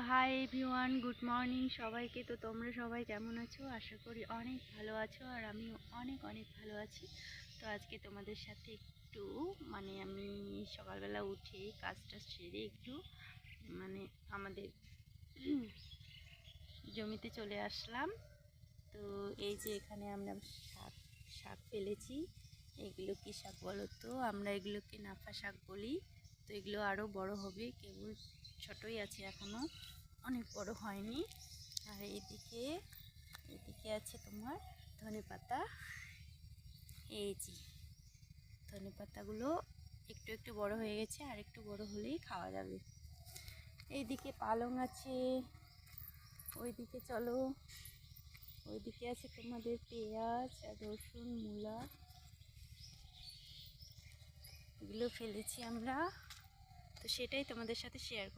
Hi everyone, good morning সবাইকে। তো তোমরা সবাই কেমন আছো? আশা করি অনেক ভালো আছো, আর আমিও অনেক অনেক ভালো আছি। তো আজকে তোমাদের সাথে একটু আমি সকালবেলা উঠে কাজটা সেরে একটু আমাদের জমিতে চলে আসলাম। তো এই যে এখানে আমরা শাক শাক ফেলেছি। এগুলো কী শাক বলো তো? আমরা এগুলোকে নাফা শাক বলি। তো এগুলো আরও বড় হবে, কেবল ছোটই আছে, এখনও অনেক বড় হয়নি। আর এদিকে আছে তোমার ধনেপাতা। এই যে ধনেপাতাগুলো একটু একটু বড় হয়ে গেছে, আর একটু বড় হলেই খাওয়া যাবে। এইদিকে পালং আছে, ওইদিকে চলো, ওইদিকে আছে তোমাদের পেঁয়াজ আর রসুন, মূলা, এগুলো ফেলেছি আমরা। তো সেটাই তোমাদের সাথে শেয়ার